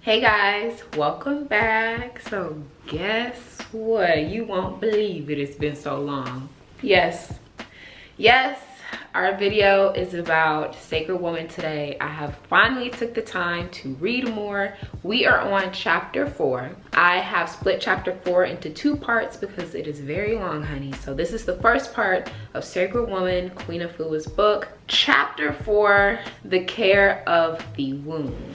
Hey guys, welcome back. So guess what? You won't believe it, it's been so long. Yes, our video is about Sacred Woman today. I have finally took the time to read more. We are on chapter 4. I have split chapter 4 into 2 parts because it is very long, honey. So this is the first part of Sacred Woman, Queen Afua's book. Chapter 4, The Care of the Womb.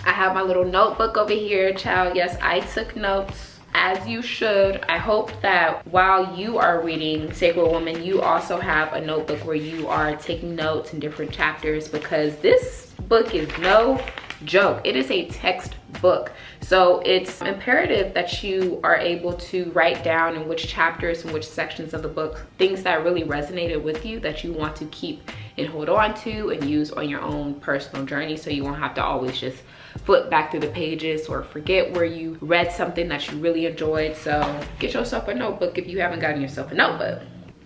I have my little notebook over here, child. Yes, I took notes, as you should. I hope that while you are reading Sacred Woman, you also have a notebook where you are taking notes in different chapters, because this book is no joke. It is a textbook. So it's imperative that you are able to write down in which chapters and which sections of the book, things that really resonated with you that you want to keep and hold on to and use on your own personal journey, so you won't have to always just flip back through the pages or forget where you read something that you really enjoyed. So get yourself a notebook if you haven't gotten yourself a notebook.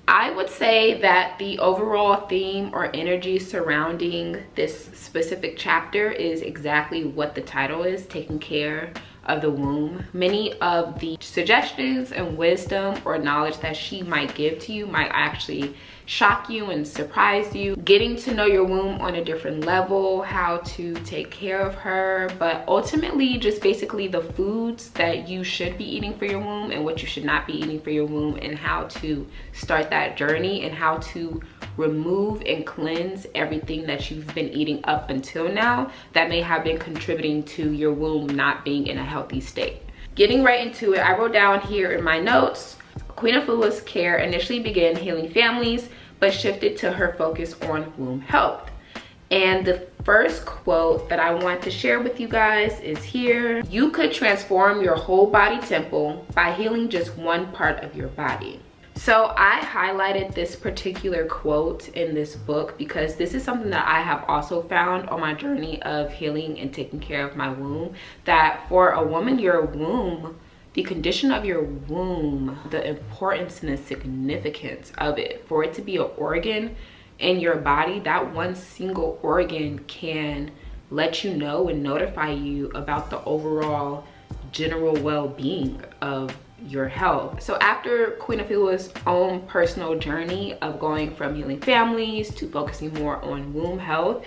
I would say that the overall theme or energy surrounding this specific chapter is exactly what the title is, taking care of the womb. Many of the suggestions and wisdom or knowledge that she might give to you might actually shock you and surprise you. Getting to know your womb on a different level, how to take care of her, but ultimately just basically the foods that you should be eating for your womb and what you should not be eating for your womb, and how to start that journey and how to remove and cleanse everything that you've been eating up until now that may have been contributing to your womb not being in a healthy state. Getting right into it, I wrote down here in my notes, Queen Afua's care initially began healing families, but shifted to her focus on womb health. And the first quote that I want to share with you guys is here. You could transform your whole body temple by healing just one part of your body. So I highlighted this particular quote in this book because this is something that I have also found on my journey of healing and taking care of my womb, that for a woman, your womb, the condition of your womb, the importance and the significance of it, for it to be an organ in your body, that one single organ can let you know and notify you about the overall general well-being of your health. So after Queen Afua's own personal journey of going from healing families to focusing more on womb health,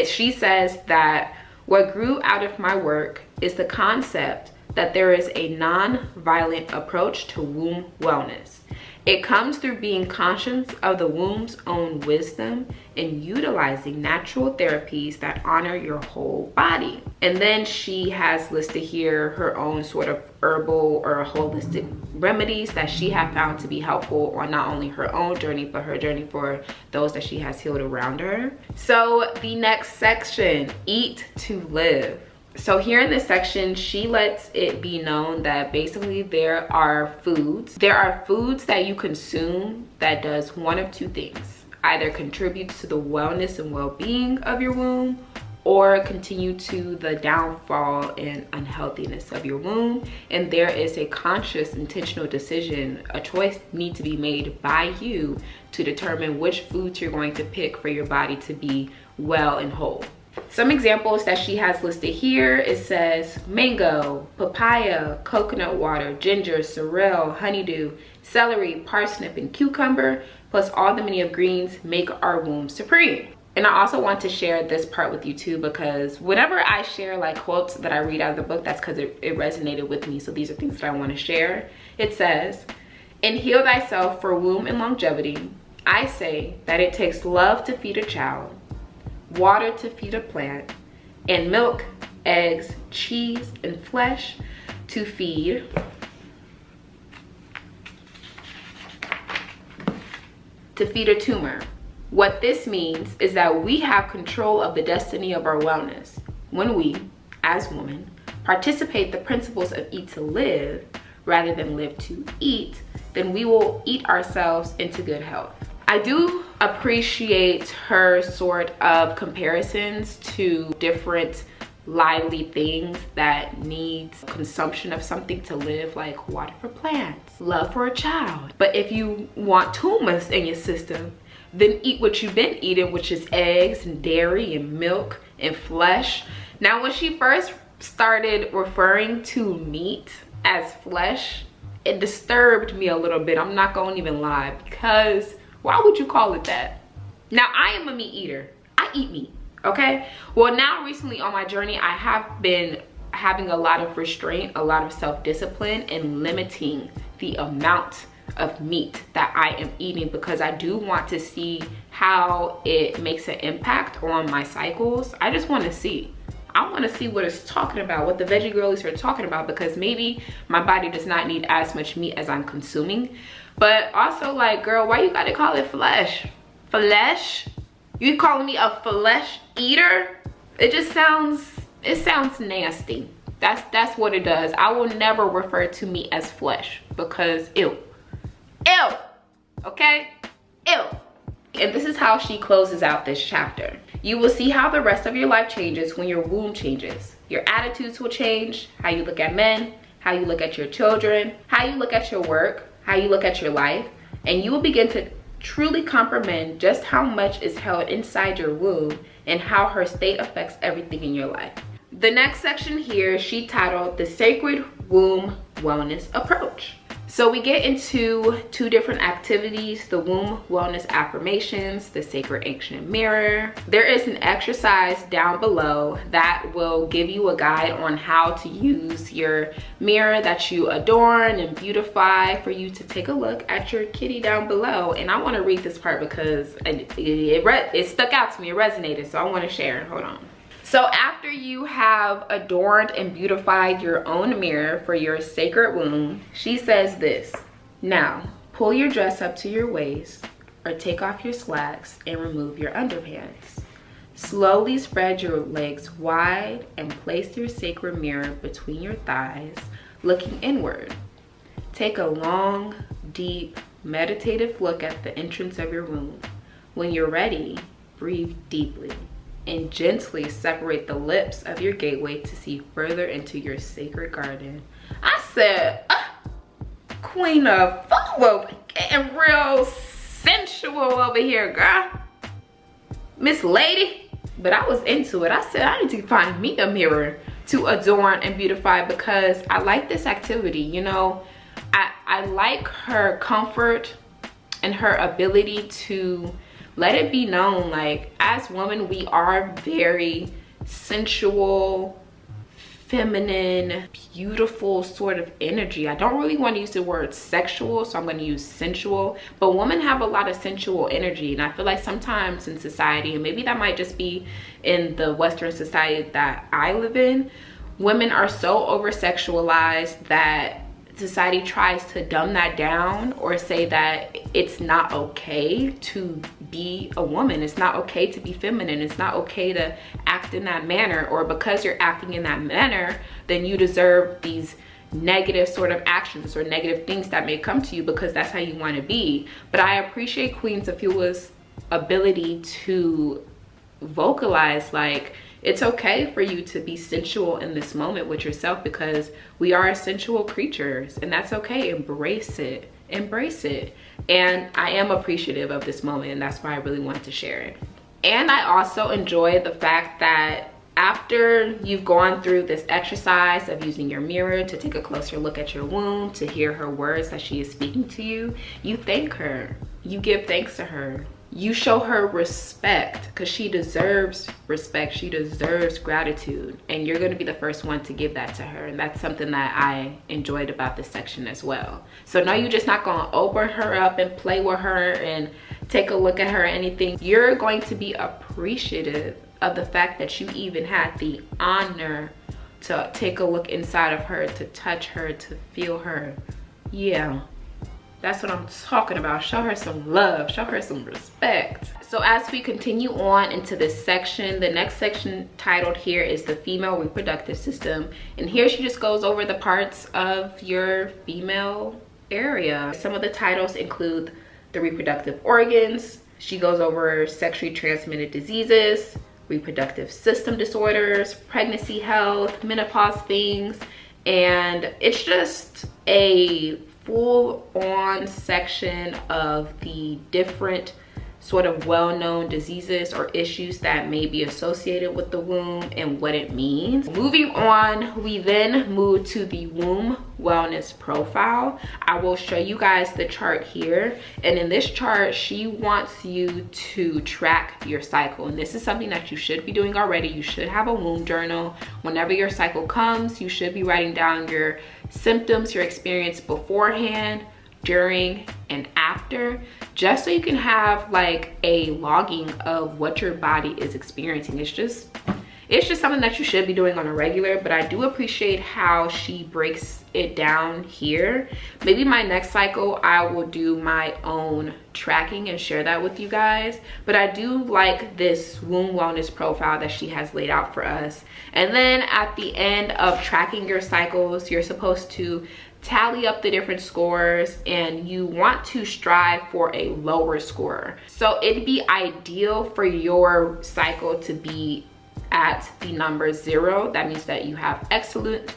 she says that what grew out of my work is the concept that there is a non-violent approach to womb wellness. It comes through being conscious of the womb's own wisdom and utilizing natural therapies that honor your whole body. And then she has listed here her own sort of herbal or holistic remedies that she has found to be helpful on not only her own journey, but her journey for those that she has healed around her. So the next section, eat to live. So here in this section, she lets it be known that basically there are foods that you consume that does one of two things: either contributes to the wellness and well-being of your womb, or continue to the downfall and unhealthiness of your womb. And there is a conscious, intentional decision, a choice need to be made by you to determine which foods you're going to pick for your body to be well and whole. Some examples that she has listed here, it says mango, papaya, coconut water, ginger, sorrel, honeydew, celery, parsnip, and cucumber, plus all the many of greens make our womb supreme. And I also want to share this part with you too, because whenever I share like quotes that I read out of the book, that's because it resonated with me. So these are things that I want to share. It says, "And heal thyself for womb and longevity. I say that it takes love to feed a child, water to feed a plant, and milk, eggs, cheese, and flesh to feed a tumor. What this means is that we have control of the destiny of our wellness. When we, as women, participate the principles of eat to live rather than live to eat, then we will eat ourselves into good health." I do appreciate her sort of comparisons to different lively things that needs consumption of something to live, like water for plants, love for a child. But if you want tumors in your system, then eat what you've been eating, which is eggs and dairy and milk and flesh. Now, when she first started referring to meat as flesh, it disturbed me a little bit. I'm not gonna even lie, because why would you call it that? Now, I am a meat eater. I eat meat, okay? Well, now recently on my journey, I have been having a lot of restraint, a lot of self-discipline, and limiting the amount of meat that I am eating, because I do want to see how it makes an impact on my cycles. I just want to see. I want to see what it's talking about, what the veggie girlies are talking about, because maybe my body does not need as much meat as I'm consuming. But also, like, girl, why you gotta call it flesh? Flesh? You calling me a flesh eater? It just sounds, it sounds nasty. That's what it does. I will never refer to meat as flesh, because ew. Ew. Okay? Ew. And this is how she closes out this chapter. You will see how the rest of your life changes when your womb changes. Your attitudes will change, how you look at men, how you look at your children, how you look at your work, how you look at your life, and you will begin to truly comprehend just how much is held inside your womb and how her state affects everything in your life. The next section here, she titled The Sacred Womb Wellness Approach. So we get into 2 different activities, the womb wellness affirmations, the sacred ancient mirror. There is an exercise down below that will give you a guide on how to use your mirror that you adorn and beautify, for you to take a look at your kitty down below. And I want to read this part because it stuck out to me, it resonated, so I want to share. Hold on. So after you have adorned and beautified your own mirror for your sacred womb, she says this: now pull your dress up to your waist, or take off your slacks and remove your underpants. Slowly spread your legs wide and place your sacred mirror between your thighs, looking inward. Take a long, deep, meditative look at the entrance of your womb. When you're ready, breathe deeply and gently separate the lips of your gateway to see further into your sacred garden. I said, Queen of Afua, getting real sensual over here, girl. Miss Lady. But I was into it. I said, I need to find me a mirror to adorn and beautify, because I like this activity. You know, I like her comfort and her ability to let it be known, like, as women, we are very sensual, feminine, beautiful sort of energy. I don't really want to use the word sexual, so I'm going to use sensual. But women have a lot of sensual energy, and I feel like sometimes in society, and maybe that might just be in the Western society that I live in, women are so over-sexualized that society tries to dumb that down, or say that it's not okay to be a woman, it's not okay to be feminine, it's not okay to act in that manner, or because you're acting in that manner, then you deserve these negative sort of actions or negative things that may come to you, because that's how you want to be. But I appreciate Queen Afua's ability to vocalize, like, it's okay for you to be sensual in this moment with yourself, because we are sensual creatures, and that's okay. Embrace it, embrace it. And I am appreciative of this moment, and that's why I really wanted to share it. And I also enjoy the fact that after you've gone through this exercise of using your mirror to take a closer look at your womb, to hear her words that she is speaking to you, you thank her, you give thanks to her. You show her respect, because she deserves respect, she deserves gratitude, and you're going to be the first one to give that to her. And that's something that I enjoyed about this section as well. So no, you're just not going to open her up and play with her and take a look at her or anything. You're going to be appreciative of the fact that you even had the honor to take a look inside of her, to touch her, to feel her. Yeah. That's what I'm talking about. Show her some love, show her some respect. So as we continue on into this section, the next section titled here is the female reproductive system. And here she just goes over the parts of your female area. Some of the titles include the reproductive organs. She goes over sexually transmitted diseases, reproductive system disorders, pregnancy health, menopause things. And it's just a full-on section of the different sort of well-known diseases or issues that may be associated with the womb and what it means. Moving on, we then move to the womb wellness profile. I will show you guys the chart here, and in this chart she wants you to track your cycle, and this is something that you should be doing already. You should have a womb journal. Whenever your cycle comes, you should be writing down your symptoms, your experience beforehand, during, and after, just so you can have like a logging of what your body is experiencing. It's just something that you should be doing on a regular, but I do appreciate how she breaks it down here. Maybe my next cycle I will do my own tracking and share that with you guys, but I do like this womb wellness profile that she has laid out for us. And then at the end of tracking your cycles, you're supposed to tally up the different scores, and you want to strive for a lower score. So it'd be ideal for your cycle to be at the number 0. That means that you have excellent.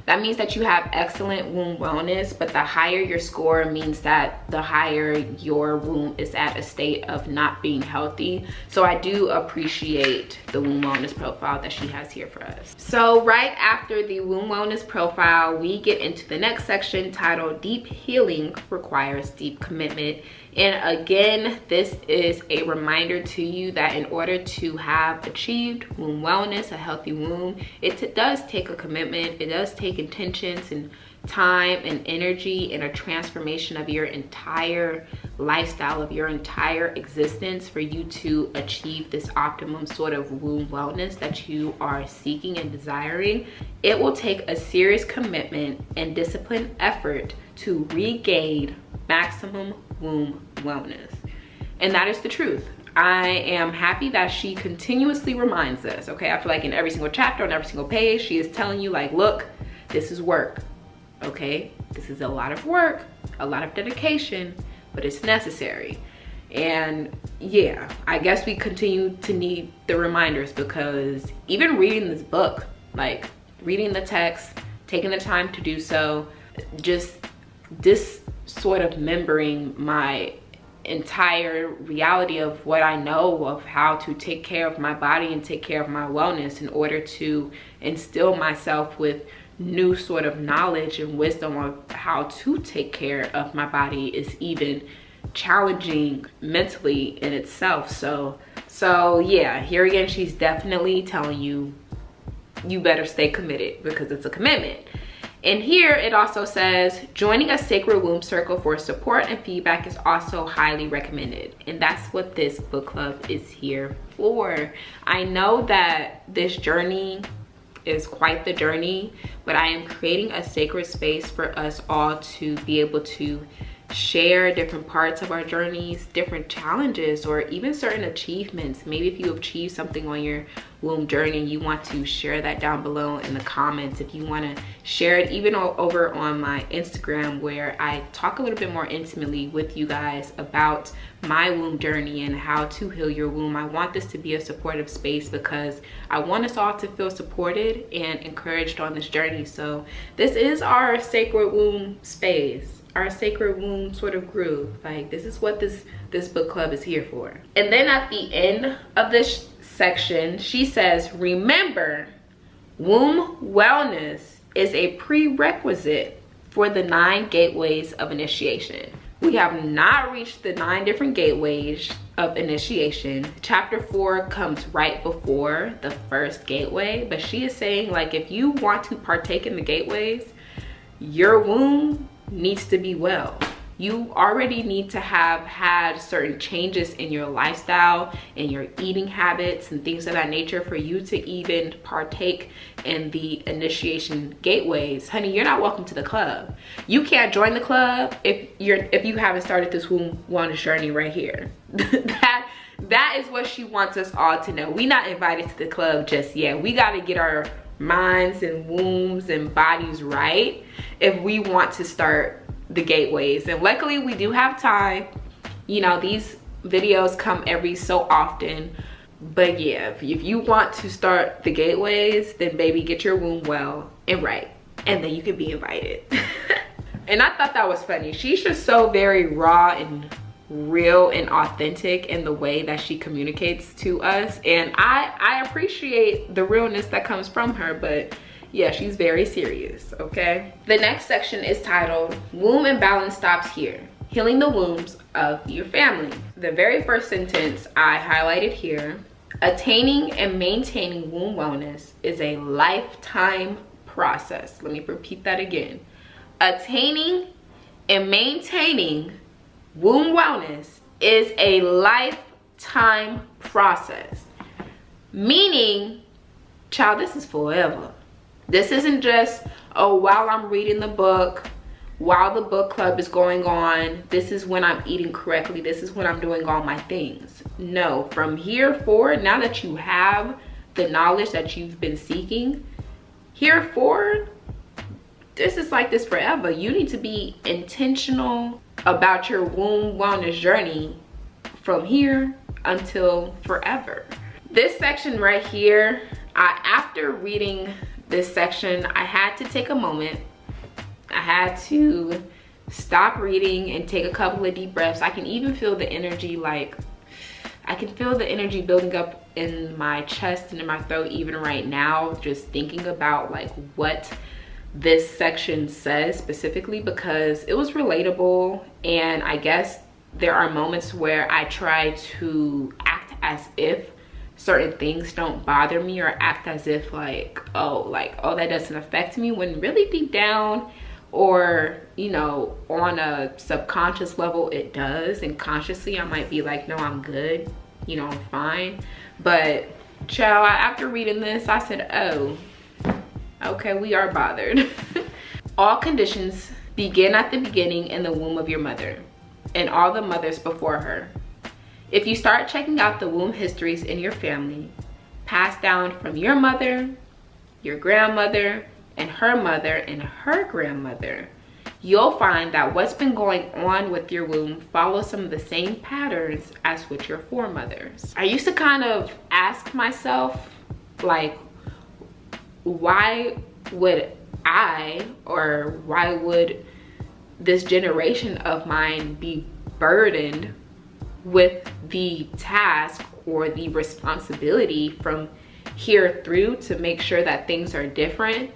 That means that you have excellent womb wellness, but the higher your score means that the higher your womb is at a state of not being healthy. So I do appreciate the womb wellness profile that she has here for us. So right after the womb wellness profile, we get into the next section titled Deep Healing Requires Deep Commitment. And again, this is a reminder to you that in order to have achieved womb wellness, a healthy womb, it does take a commitment. It does take intentions and time and energy and a transformation of your entire lifestyle, of your entire existence, for you to achieve this optimum sort of womb wellness that you are seeking and desiring. It will take a serious commitment and disciplined effort to regain maximum womb wellness. And that is the truth. I am happy that she continuously reminds us, okay? I feel like in every single chapter, on every single page, she is telling you like, look, this is work, okay? This is a lot of work, a lot of dedication, but it's necessary. And yeah, I guess we continue to need the reminders, because even reading this book, like reading the text, taking the time to do so, just this sort of remembering my entire reality of what I know of how to take care of my body and take care of my wellness, in order to instill myself with new sort of knowledge and wisdom of how to take care of my body, is even challenging mentally in itself. So yeah, here again, she's definitely telling you, you better stay committed, because it's a commitment. And here it also says, joining a sacred womb circle for support and feedback is also highly recommended. And that's what this book club is here for. I know that this journey is quite the journey, but I am creating a sacred space for us all to be able to share different parts of our journeys, different challenges, or even certain achievements. Maybe if you achieve something on your womb journey, you want to share that down below in the comments. If you want to share it even over on my Instagram, where I talk a little bit more intimately with you guys about my womb journey and how to heal your womb. I want this to be a supportive space, because I want us all to feel supported and encouraged on this journey. So this is our sacred womb space, our sacred womb sort of groove. Like, this is what this book club is here for. And then at the end of this section, she says, remember, womb wellness is a prerequisite for the 9 gateways of initiation. We have not reached the 9 different gateways of initiation. Chapter 4 comes right before the first gateway, but she is saying, like, if you want to partake in the gateways, your womb needs to be well. You already need to have had certain changes in your lifestyle and your eating habits and things of that nature for you to even partake in the initiation gateways. Honey, you're not welcome to the club. You can't join the club if you haven't started this womb wellness journey right here. That is what she wants us all to know. We're not invited to the club just yet. We got to get our minds and wombs and bodies right if we want to start the gateways. And luckily we do have time. You know, these videos come every so often, but yeah, if you want to start the gateways, then baby, get your womb well and right, and then you can be invited. And I thought that was funny. She's just so very raw and real and authentic in the way that she communicates to us, and I appreciate the realness that comes from her. But yeah, she's very serious, okay? The next section is titled Womb Imbalance Stops Here, Healing the Wombs of Your Family. The very first sentence I highlighted here: attaining and maintaining womb wellness is a lifetime process. Let me repeat that again. Attaining and maintaining womb wellness is a lifetime process. Meaning, child, this is forever. This isn't just, oh, while I'm reading the book, while the book club is going on, this is when I'm eating correctly, this is when I'm doing all my things. No, from here forward, now that you have the knowledge that you've been seeking, here forward, this is like this forever. You need to be intentional about your womb wellness journey from here until forever. This section right here, after reading this section, I had to take a moment. I had to stop reading and take a couple of deep breaths. I can even feel the energy, like I can feel the energy building up in my chest and in my throat even right now, just thinking about like what this section says specifically, because it was relatable. And I guess there are moments where I try to act as if certain things don't bother me, or act as if like, oh, that doesn't affect me, when really deep down, or you know, on a subconscious level it does, and consciously I might be like, no, I'm good, you know, I'm fine. But child, after reading this, I said, oh, okay, we are bothered. All conditions begin at the beginning in the womb of your mother and all the mothers before her. If you start checking out the womb histories in your family, passed down from your mother, your grandmother, and her grandmother, you'll find that what's been going on with your womb follows some of the same patterns as with your foremothers. I used to kind of ask myself, like, why would I, or why would this generation of mine be burdened with the task or the responsibility from here through to make sure that things are different?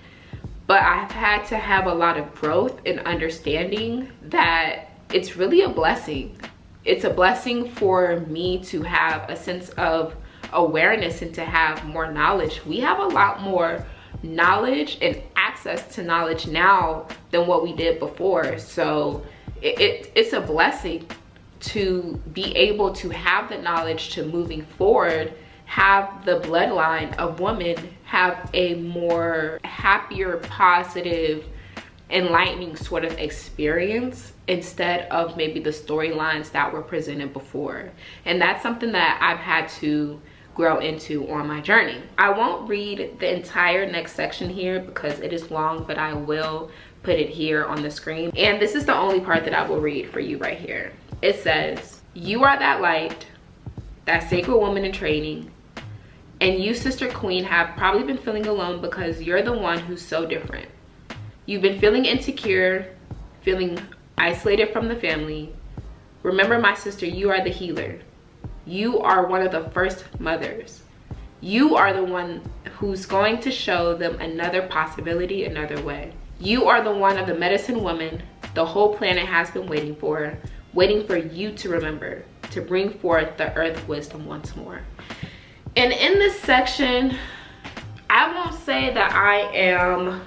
But I've had to have a lot of growth in understanding that it's really a blessing. It's a blessing for me to have a sense of awareness and to have more knowledge. We have a lot more knowledge and access to knowledge now than what we did before. So it's a blessing to be able to have the knowledge to moving forward, have the bloodline of women have a more happier, positive, enlightening sort of experience instead of maybe the storylines that were presented before. And that's something that I've had to grow into on my journey. I won't read the entire next section here because it is long, but I will put it here on the screen. And this is the only part that I will read for you right here. It says, "You are that light, that sacred woman in training, and you, Sister Queen, have probably been feeling alone because you're the one who's so different. You've been feeling insecure, feeling isolated from the family. Remember, my sister, you are the healer. You are one of the first mothers. You are the one who's going to show them another possibility, another way. You are the one of the medicine woman the whole planet has been waiting for you to remember, to bring forth the earth wisdom once more." And in this section, I won't say that I am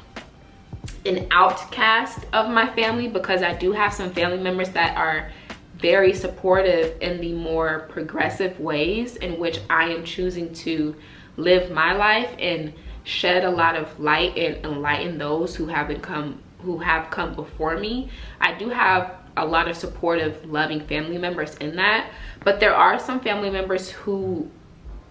an outcast of my family, because I do have some family members that are very supportive in the more progressive ways in which I am choosing to live my life and shed a lot of light and enlighten those who have come before me. I do have a lot of supportive, loving family members in that, but there are some family members who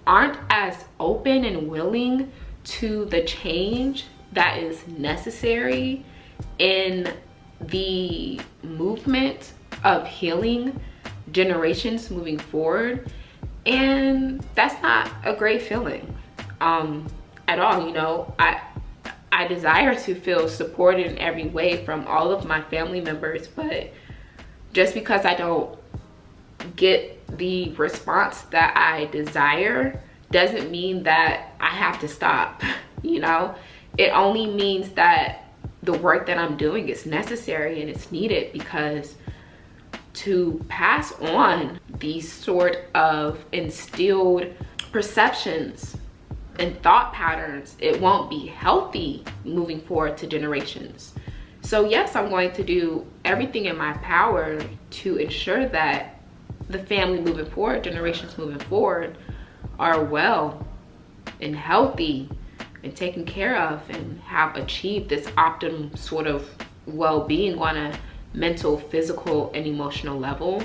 aren't as open and willing to the change that is necessary in the movement of healing generations moving forward. And that's not a great feeling at all. You know, I desire to feel supported in every way from all of my family members, but just because I don't get the response that I desire doesn't mean that I have to stop, you know? It only means that the work that I'm doing is necessary and it's needed, because to pass on these sort of instilled perceptions and thought patterns, it won't be healthy moving forward to generations. So yes, I'm going to do everything in my power to ensure that the family moving forward, generations moving forward, are well and healthy and taken care of and have achieved this optimum sort of well-being on a mental, physical, and emotional level.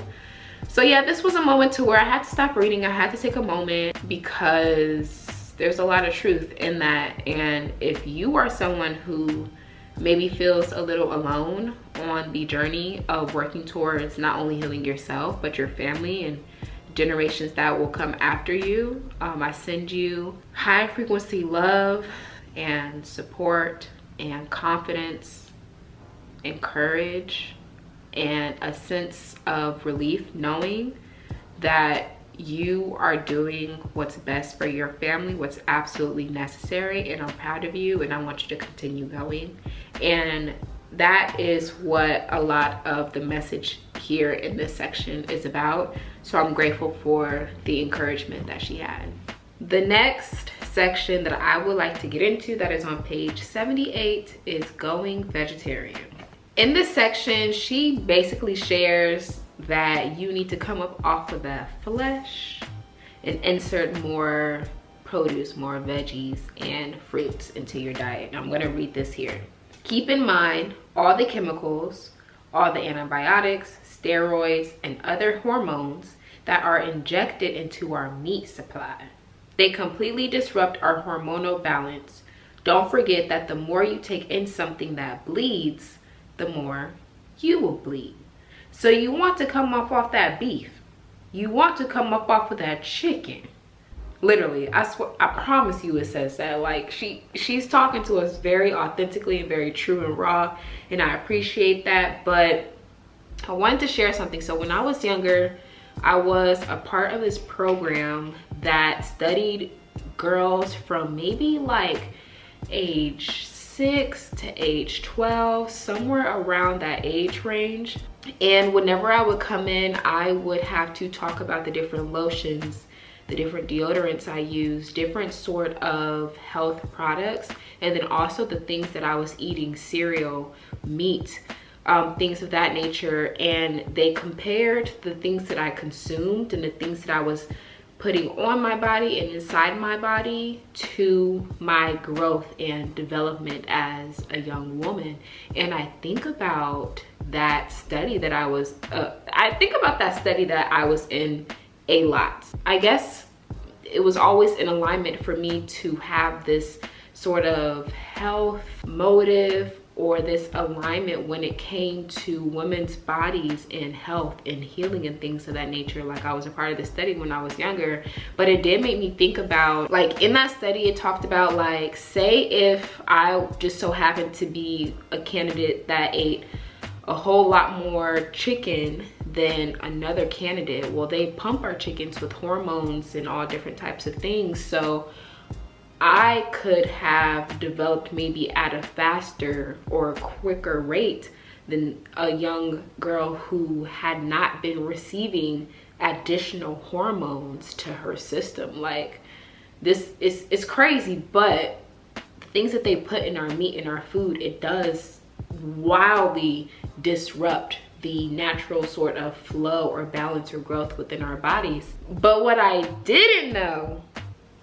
So yeah, this was a moment to where I had to stop reading. I had to take a moment, because there's a lot of truth in that. And if you are someone who maybe feels a little alone on the journey of working towards not only healing yourself, but your family and generations that will come after you, I send you high frequency love and support and confidence and courage and a sense of relief knowing that you are doing what's best for your family, what's absolutely necessary, and I'm proud of you and I want you to continue going. And that is what a lot of the message here in this section is about. So I'm grateful for the encouragement that she had. The next section that I would like to get into, that is on page 78, is going vegetarian. In this section, she basically shares that you need to come up off of that flesh and insert more produce, more veggies and fruits into your diet. I'm gonna read this here. Keep in mind all the chemicals, all the antibiotics, steroids, and other hormones that are injected into our meat supply. They completely disrupt our hormonal balance. Don't forget that the more you take in something that bleeds, the more you will bleed. So you want to come off that beef. You want to come up off of that chicken. Literally, I swear, I promise you it says that. Like she's talking to us very authentically and very true and raw, and I appreciate that. But I wanted to share something. So when I was younger, I was a part of this program that studied girls from maybe like age 6 to age 12, somewhere around that age range. And whenever I would come in, I would have to talk about the different lotions, the different deodorants I use, different sort of health products, and then also the things that I was eating, cereal, meat, things of that nature. And they compared the things that I consumed and the things that I was putting on my body and inside my body to my growth and development as a young woman. And I think about that study that I was in a lot. I guess it was always in alignment for me to have this sort of health motive or this alignment when it came to women's bodies and health and healing and things of that nature. Like, I was a part of the study when I was younger, but it did make me think about, like, in that study it talked about, like, say if I just so happened to be a candidate that ate a whole lot more chicken than another candidate. Well, they pump our chickens with hormones and all different types of things, so I could have developed maybe at a faster or quicker rate than a young girl who had not been receiving additional hormones to her system. Like, this is, it's crazy, but the things that they put in our meat and our food, it does wildly disrupt the natural sort of flow or balance or growth within our bodies. But what I didn't know,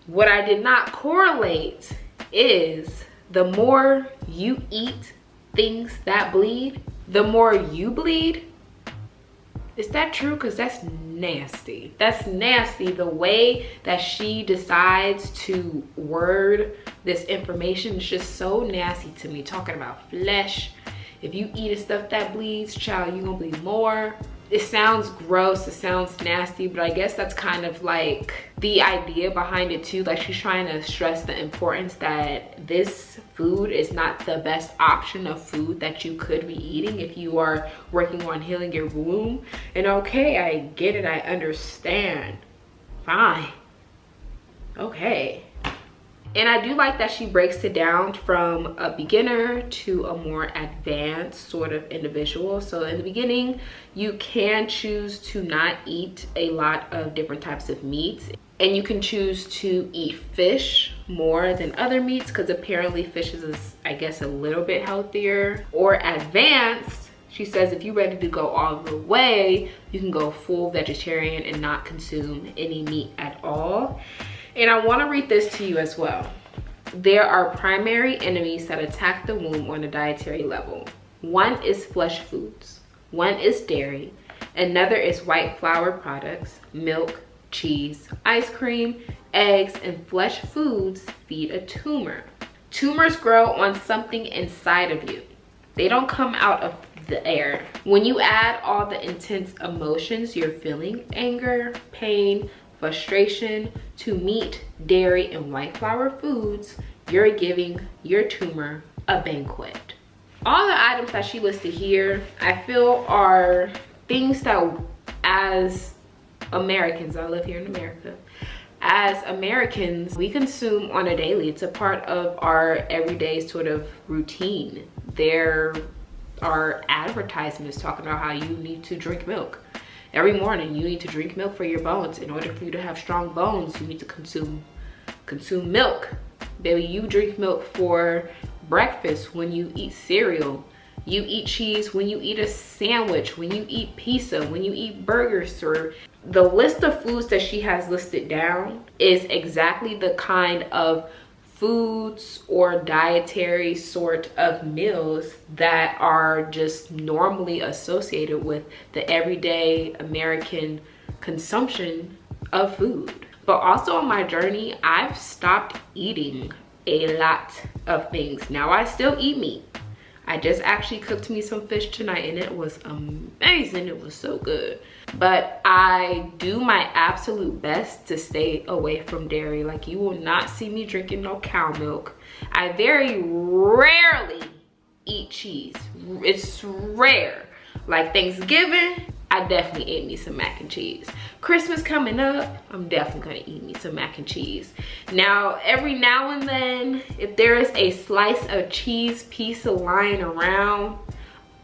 what I did not correlate, is the more you eat things that bleed, the more you bleed. Is that true? Because that's nasty. That's nasty. The way that she decides to word this information is just so nasty to me. Talking about flesh. If you eat stuff that bleeds, child, you're gonna bleed more. It sounds gross, it sounds nasty, but I guess that's kind of like the idea behind it too. Like, she's trying to stress the importance that this food is not the best option of food that you could be eating if you are working on healing your womb. And okay, I get it, I understand. Fine. Okay. And I do like that she breaks it down from a beginner to a more advanced sort of individual. So in the beginning, you can choose to not eat a lot of different types of meats. And you can choose to eat fish more than other meats because apparently fish is, I guess, a little bit healthier. Or advanced, she says if you're ready to go all the way, you can go full vegetarian and not consume any meat at all. And I want to read this to you as well. There are primary enemies that attack the womb on a dietary level. One is flesh foods, one is dairy, another is white flour products, milk, cheese, ice cream, eggs, and flesh foods feed a tumor. Tumors grow on something inside of you. They don't come out of the air. When you add all the intense emotions you're feeling, anger, pain, frustration, to meat, dairy, and white flour foods, you're giving your tumor a banquet. All the items that she listed here, I feel are things that as Americans, I live here in America, as Americans, we consume on a daily. It's a part of our everyday sort of routine. There are advertisements talking about how you need to drink milk. Every morning, you need to drink milk for your bones. In order for you to have strong bones, you need to consume milk. Baby, you drink milk for breakfast when you eat cereal. You eat cheese when you eat a sandwich, when you eat pizza, when you eat burgers. Or the list of foods that she has listed down is exactly the kind of foods or dietary sort of meals that are just normally associated with the everyday American consumption of food. But also on my journey, I've stopped eating a lot of things. Now I still eat meat. I just actually cooked me some fish tonight and it was amazing. It was so good. But I do my absolute best to stay away from dairy. Like, you will not see me drinking no cow milk. I very rarely eat cheese. It's rare. Like Thanksgiving, I definitely ate me some mac and cheese. Christmas coming up, I'm definitely gonna eat me some mac and cheese. Now, every now and then, if there is a slice of cheese pizza lying around,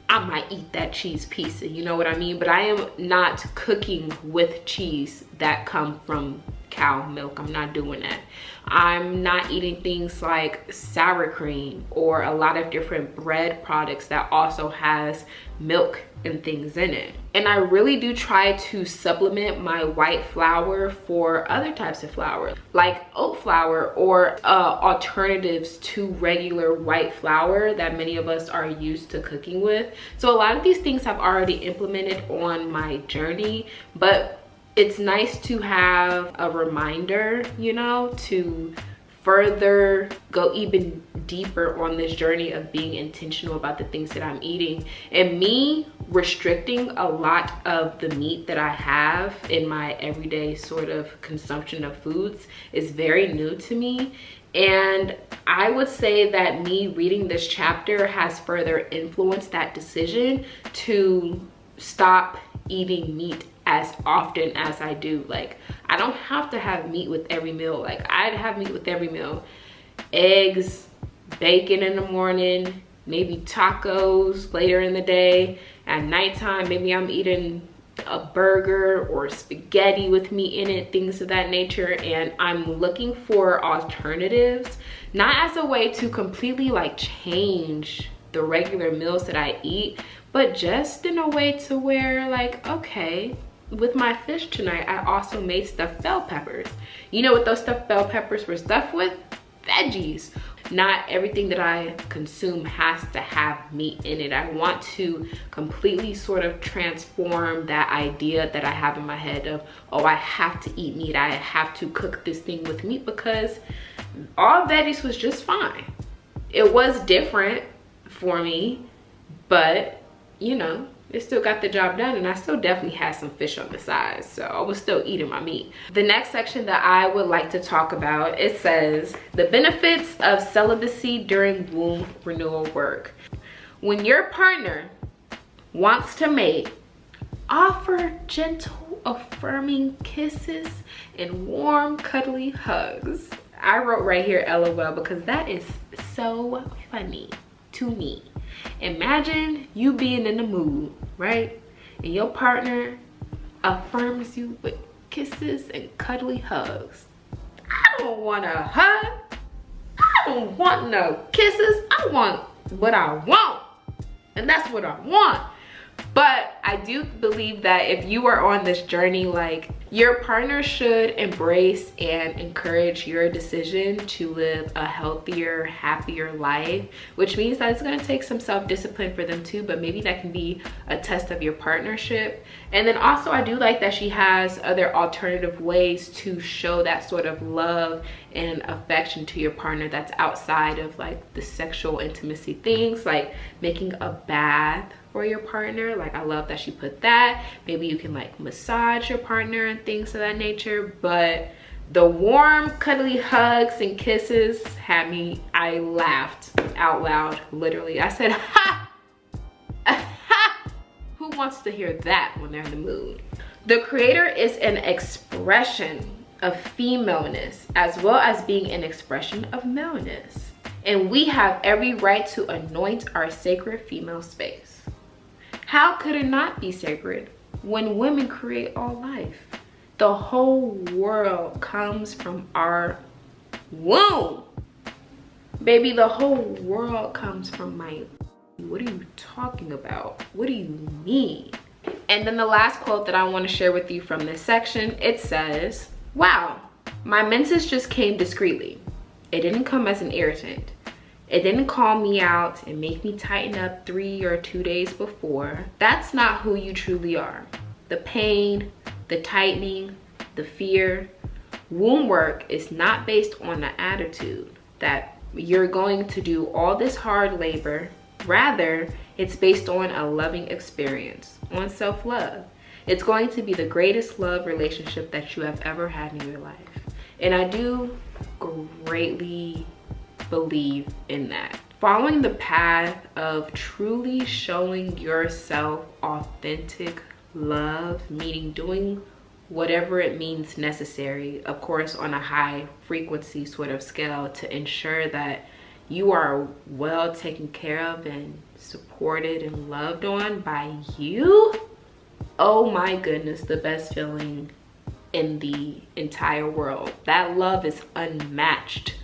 I might eat that cheese pizza, you know what I mean? But I am not cooking with cheese that come from cow milk. I'm not doing that. I'm not eating things like sour cream or a lot of different bread products that also has milk and things in it. And I really do try to supplement my white flour for other types of flour, like oat flour or alternatives to regular white flour that many of us are used to cooking with. So a lot of these things I've already implemented on my journey, but it's nice to have a reminder, you know, to further go even deeper on this journey of being intentional about the things that I'm eating. And me restricting a lot of the meat that I have in my everyday sort of consumption of foods is very new to me. And I would say that me reading this chapter has further influenced that decision to stop eating meat as often as I do. Like, I don't have to have meat with every meal. Like, I'd have meat with every meal. Eggs, bacon in the morning, maybe tacos later in the day. At nighttime, maybe I'm eating a burger or spaghetti with meat in it, things of that nature. And I'm looking for alternatives, not as a way to completely like change the regular meals that I eat, but just in a way to where, like, okay, with my fish tonight, I also made stuffed bell peppers. You know what those stuffed bell peppers were stuffed with? Veggies. Not everything that I consume has to have meat in it. I want to completely sort of transform that idea that I have in my head of, oh, I have to eat meat, I have to cook this thing with meat, because all veggies was just fine. It was different for me, but you know, it still got the job done, and I still definitely had some fish on the side, so I was still eating my meat. The next section that I would like to talk about, it says the benefits of celibacy during womb renewal work. When your partner wants to mate, offer gentle, affirming kisses and warm, cuddly hugs. I wrote right here LOL because that is so funny to me. Imagine you being in the mood, right? And your partner affirms you with kisses and cuddly hugs. I don't want a hug. I don't want no kisses. I want what I want. And that's what I want. But I do believe that if you are on this journey, like, your partner should embrace and encourage your decision to live a healthier, happier life, which means that it's going to take some self-discipline for them too, but maybe that can be a test of your partnership. And then also, I do like that she has other alternative ways to show that sort of love and affection to your partner that's outside of like the sexual intimacy things, like making a bath for your partner. Like, I love that she put that. Maybe you can like massage your partner and things of that nature. But the warm, cuddly hugs and kisses had me, I laughed out loud, literally. I said, ha! Ha! Who wants to hear that when they're in the mood? The creator is an expression of femaleness as well as being an expression of maleness. And we have every right to anoint our sacred female space. How could it not be sacred when women create all life? The whole world comes from our womb. Baby, the whole world comes from my... What are you talking about? What do you mean? And then the last quote that I want to share with you from this section, it says, wow, my menses just came discreetly. It didn't come as an irritant. It didn't call me out and make me tighten up 3 or 2 days before. That's not who you truly are. The pain, the tightening, the fear. Womb work is not based on the attitude that you're going to do all this hard labor. Rather, it's based on a loving experience, on self-love. It's going to be the greatest love relationship that you have ever had in your life. And I do greatly believe in that. Following the path of truly showing yourself authentic love, meaning doing whatever it means necessary, of course on a high frequency sort of scale, to ensure that you are well taken care of and supported and loved on by you. Oh my goodness, the best feeling in the entire world. That love is unmatched.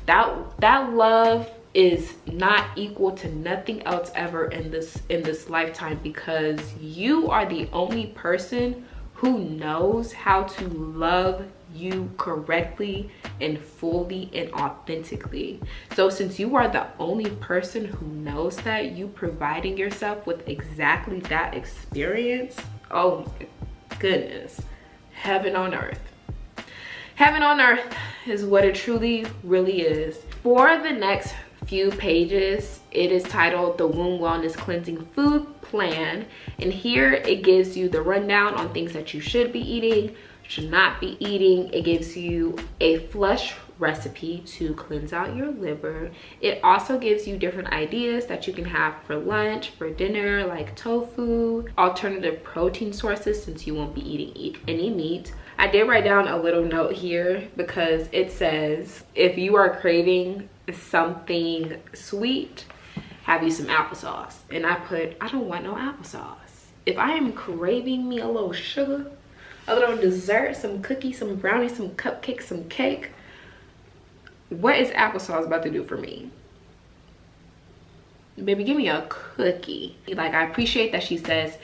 That love is not equal to nothing else ever in this lifetime, because you are the only person who knows how to love you correctly and fully and authentically. So since you are the only person who knows that, you providing yourself with exactly that experience, oh my goodness, heaven on earth. Heaven on earth is what it truly really is. For the next few pages, it is titled The Womb Wellness Cleansing Food Plan. And here it gives you the rundown on things that you should be eating, should not be eating. It gives you a flush recipe to cleanse out your liver. It also gives you different ideas that you can have for lunch, for dinner, like tofu, alternative protein sources since you won't be eating any meat. I did write down a little note here because it says, if you are craving something sweet, have you some applesauce. And I put, I don't want no applesauce. If I am craving me a little sugar, a little dessert, some cookies, some brownies, some cupcakes, some cake, what is applesauce about to do for me? Baby, give me a cookie. Like, I appreciate that she says,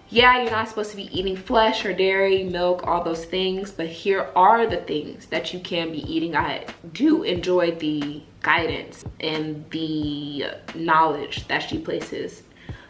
yeah, you're not supposed to be eating flesh or dairy, milk, all those things, but here are the things that you can be eating. I do enjoy the guidance and the knowledge that she places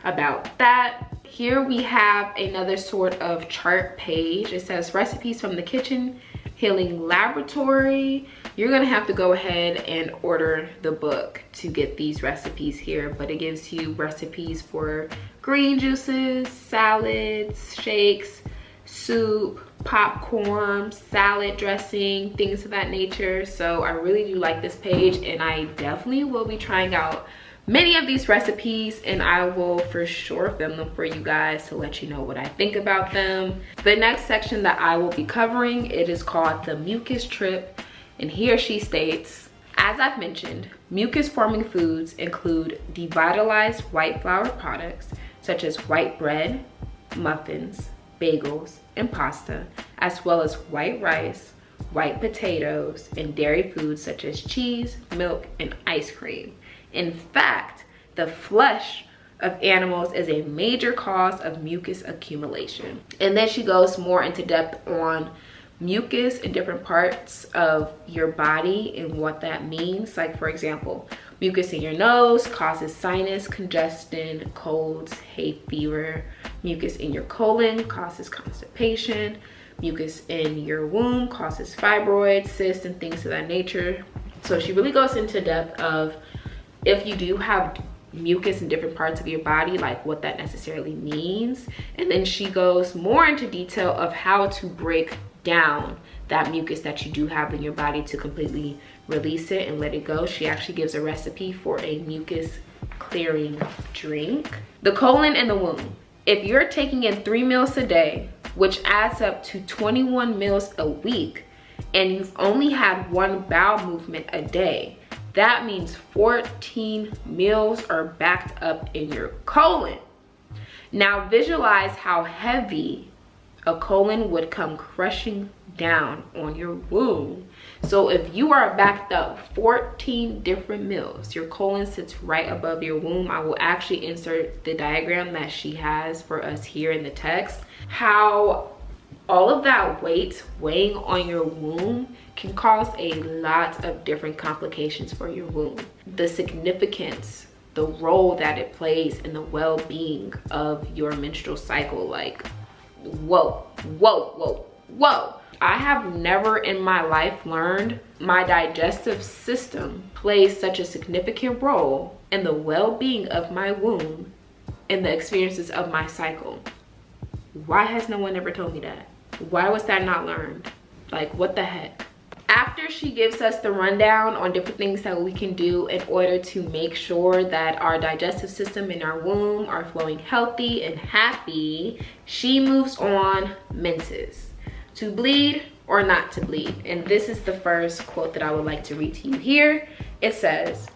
about that. Here we have another sort of chart page. It says recipes from the kitchen, Healing Laboratory. You're gonna have to go ahead and order the book to get these recipes here, but it gives you recipes for green juices, salads, shakes, soup, popcorn, salad dressing, things of that nature. So I really do like this page, and I definitely will be trying out many of these recipes, and I will for sure film them for you guys to let you know what I think about them. The next section that I will be covering, it is called the Mucus Trip, and here she states, as I've mentioned, mucus forming foods include devitalized white flour products such as white bread, muffins, bagels, and pasta, as well as white rice, white potatoes, and dairy foods such as cheese, milk, and ice cream. In fact, the flesh of animals is a major cause of mucus accumulation. And then she goes more into depth on mucus in different parts of your body and what that means. Like, for example, mucus in your nose causes sinus congestion, colds, hay fever. Mucus in your colon causes constipation. Mucus in your womb causes fibroids, cysts, and things of that nature. So she really goes into depth of if you do have mucus in different parts of your body, like what that necessarily means. And then she goes more into detail of how to break down that mucus that you do have in your body to completely release it and let it go. She actually gives a recipe for a mucus clearing drink. The colon and the womb. If you're taking in 3 meals a day, which adds up to 21 meals a week, and you've only had 1 bowel movement a day, that means 14 meals are backed up in your colon. Now visualize how heavy a colon would come crushing down on your womb. So if you are backed up 14 different meals, your colon sits right above your womb. I will actually insert the diagram that she has for us here in the text. How all of that weight weighing on your womb can cause a lot of different complications for your womb. The significance, the role that it plays in the well-being of your menstrual cycle, like, whoa, whoa, whoa, whoa. I have never in my life learned my digestive system plays such a significant role in the well-being of my womb and the experiences of my cycle. Why has no one ever told me that? Why was that not learned? Like, what the heck? After she gives us the rundown on different things that we can do in order to make sure that our digestive system and our womb are flowing healthy and happy, she moves on menses. To bleed or not to bleed. And this is the first quote that I would like to read to you here. It says,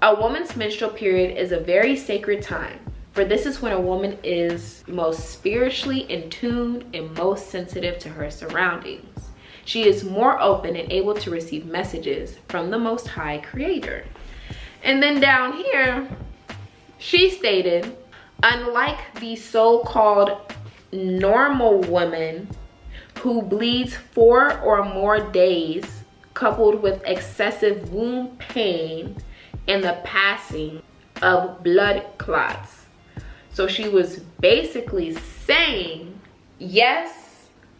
"A woman's menstrual period is a very sacred time, for this is when a woman is most spiritually in tune and most sensitive to her surroundings. She is more open and able to receive messages from the Most High Creator." And then down here, she stated, "Unlike the so-called normal woman who bleeds 4 or more days, coupled with excessive womb pain and the passing of blood clots." So she was basically saying, yes,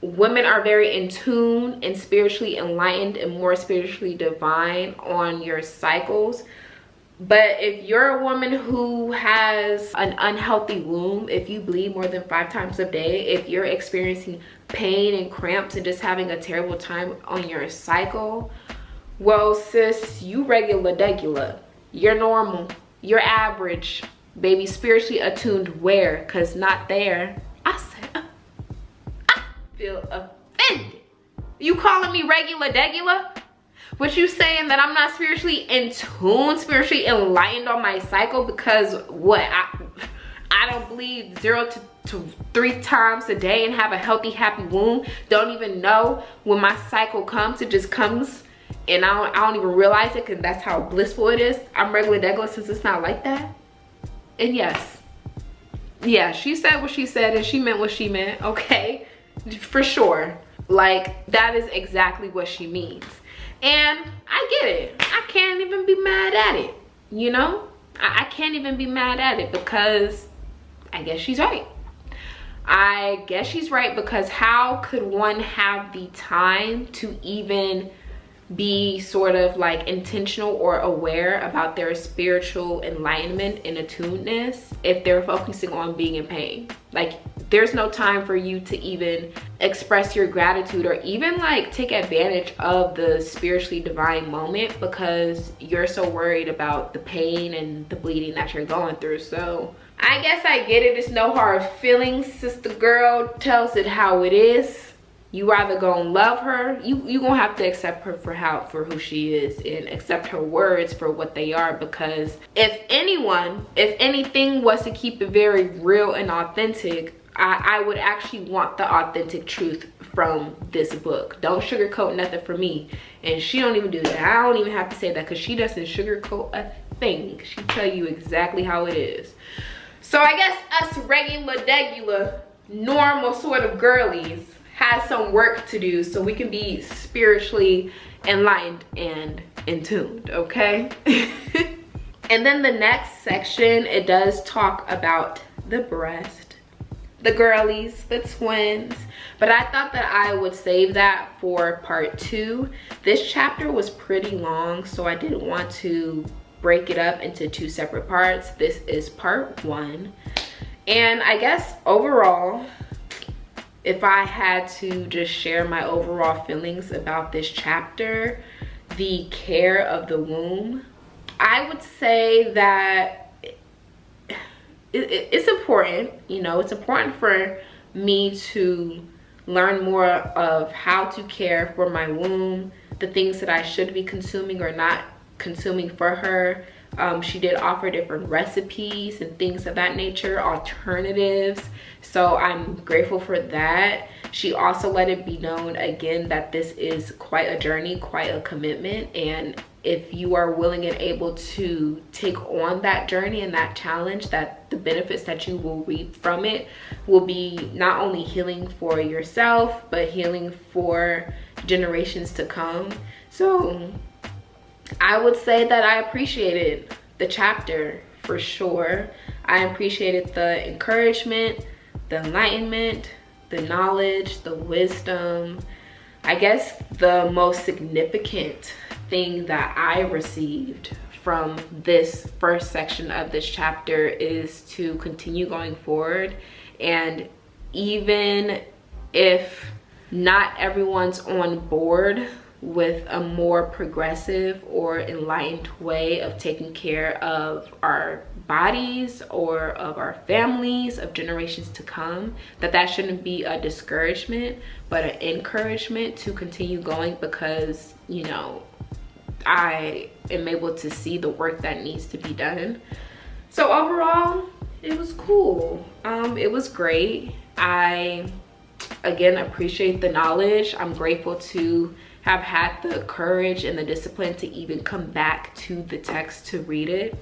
women are very in tune and spiritually enlightened and more spiritually divine on your cycles. But if you're a woman who has an unhealthy womb, if you bleed more than 5 times a day, if you're experiencing pain and cramps and just having a terrible time on your cycle, well, sis, you regular degular. You're normal. You're average. Baby, spiritually attuned where? Because not there. I said, I feel offended. You calling me regular degular? What you saying that I'm not spiritually in tune, spiritually enlightened on my cycle because what? I don't bleed 0 to 3 times a day and have a healthy, happy womb. Don't even know when my cycle comes. It just comes and I don't even realize it because that's how blissful it is. I'm regular degular since it's not like that. And yes, yeah, she said what she said and she meant what she meant, okay? For sure. Like, that is exactly what she means. And I get it. I can't even be mad at it, you know? I can't even be mad at it because I guess she's right. I guess she's right, because how could one have the time to even be sort of like intentional or aware about their spiritual enlightenment and attunedness if they're focusing on being in pain? Like, there's no time for you to even express your gratitude or even like take advantage of the spiritually divine moment, because you're so worried about the pain and the bleeding that you're going through. So I guess I get it. It's no hard feelings. Sister girl tells it how it is. You either gonna love her, you gonna have to accept her for who she is, and accept her words for what they are. Because if anything was to keep it very real and authentic, I would actually want the authentic truth from this book. Don't sugarcoat nothing for me. And she don't even do that. I don't even have to say that, because she doesn't sugarcoat a thing. She tell you exactly how it is. So I guess us regular, degular, normal sort of girlies has some work to do so we can be spiritually enlightened and in tuned, okay? And then the next section, it does talk about the breast, the girlies, the twins, but I thought that I would save that for part 2. This chapter was pretty long, so I didn't want to break it up into 2 separate parts. This is part 1. And I guess overall, if I had to just share my overall feelings about this chapter, the care of the womb, I would say that it's important. You know, it's important for me to learn more of how to care for my womb, the things that I should be consuming or not consuming for her. She did offer different recipes and things of that nature, alternatives. So I'm grateful for that. She also let it be known again that this is quite a journey, quite a commitment. And if you are willing and able to take on that journey and that challenge, that the benefits that you will reap from it will be not only healing for yourself, but healing for generations to come. So I would say that I appreciated the chapter for sure. I appreciated the encouragement, the enlightenment, the knowledge, the wisdom. I guess the most significant thing that I received from this first section of this chapter is to continue going forward. And even if not everyone's on board with a more progressive or enlightened way of taking care of our bodies or of our families of generations to come, that shouldn't be a discouragement, but an encouragement to continue going, because, you know, I am able to see the work that needs to be done. So overall, it was cool. It was great. I, again, appreciate the knowledge. I'm grateful to have had the courage and the discipline to even come back to the text to read it.